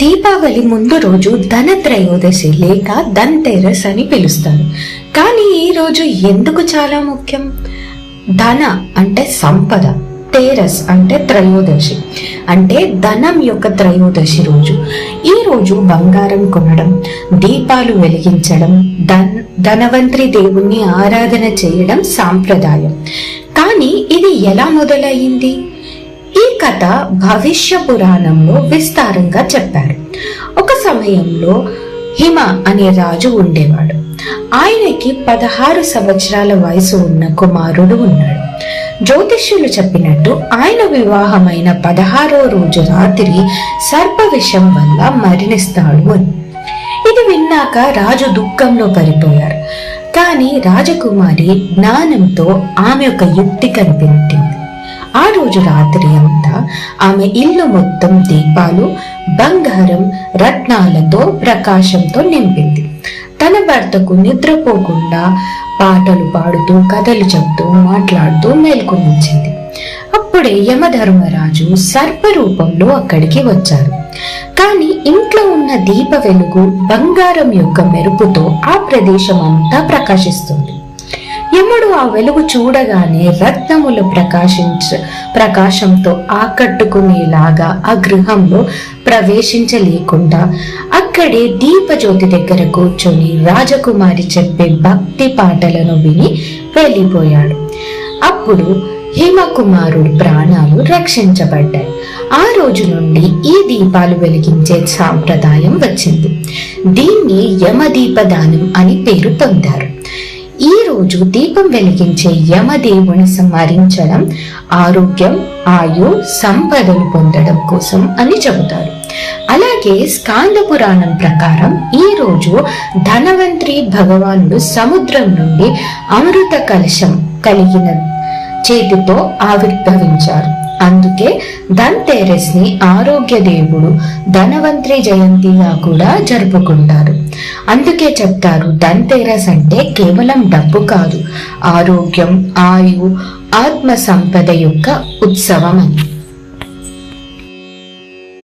దీపావళి ముందు రోజు ధనత్రయోదశి లేక ధన్తేరస్ అని పిలుస్తారు. కానీ ఈ రోజు ఎందుకు చాలా ముఖ్యం? ధన అంటే సంపద, తేరస్ అంటే త్రయోదశి అంటే ధనం యొక్క త్రయోదశి రోజు. ఈ రోజు బంగారం కొనడం, దీపాలు వెలిగించడం, ధనవంతరి దేవుణ్ణి ఆరాధన చేయడం సాంప్రదాయం. కానీ ఇది ఎలా మొదలయ్యింది? ఈ కథ భవిష్య పురాణంలో విస్తారంగా చెప్పారు. ఒక సమయంలో హిమ అనే రాజు ఉండేవాడు. ఆయనకి 16 సంవత్సరాల వయసు ఉన్న కుమారుడు ఉన్నాడు. జ్యోతిష్యులు చెప్పినట్టు ఆయన వివాహమైన 16వ రోజు రాత్రి సర్ప విషం వల్ల మరణిస్తాడు అని. ఇది విన్నాక రాజు దుఃఖంలో పడిపోయారు. కానీ రాజకుమారి జ్ఞానంతో ఆమె ఒక యుక్తి కనిపెట్టింది. ఆ రోజు రాత్రి అంతా ఆమె ఇల్లు మొత్తం దీపాలు, బంగారం, రత్నాలతో ప్రకాశంతో నింపింది. తన భర్తకు నిద్రపోకుండా పాటలు పాడుతూ, కథలు చెబుతూ, మాట్లాడుతూ మేల్కొనించింది. అప్పుడే యమధర్మరాజు సర్ప రూపంలో అక్కడికి వచ్చారు. కానీ ఇంట్లో ఉన్న దీప వెలుగు, బంగారం యొక్క మెరుపుతో ఆ ప్రదేశం అంతా ప్రకాశిస్తుంది. యముడు ఆ వెలుగు చూడగానే రత్నముల ప్రకాశంతో ఆకట్టుకునేలాగా ఆ గృహంలో ప్రవేశించలేకుండా అక్కడే దీపజ్యోతి దగ్గర కూర్చొని రాజకుమారి చెప్పే భక్తి పాటలను విని వెళ్ళిపోయాడు. అప్పుడు హిమకుమారుడు ప్రాణాలు రక్షించబడ్డాయి. ఆ రోజు నుండి ఈ దీపాలు వెలిగించే సాంప్రదాయం వచ్చింది. దీన్ని యమదీపదానం అని పేరు పొందారు. ఈ రోజు దీపం వెలిగించే యమదేవుని స్మరించడం ఆరోగ్యం, ఆయు, సంపదను పొందడం కోసం అని చెబుతారు. అలాగే స్కాంద పురాణం ప్రకారం ఈ రోజు ధనవంతరి భగవానుడు సముద్రం నుండి అమృత కలశం కలిగిన చేతితో ఆవిర్భవించారు. అందుకే ధన్తేరస్ ని ఆరోగ్య దేవుడు, ధనవంతరి జయంతిగా కూడా జరుపుకుంటారు. అందుకే చెప్తారు, ధన్తేరస్ అంటే కేవలం డబ్బు కాదు, ఆరోగ్యం, ఆయు, ఆత్మ సంపద యొక్క ఉత్సవం అని.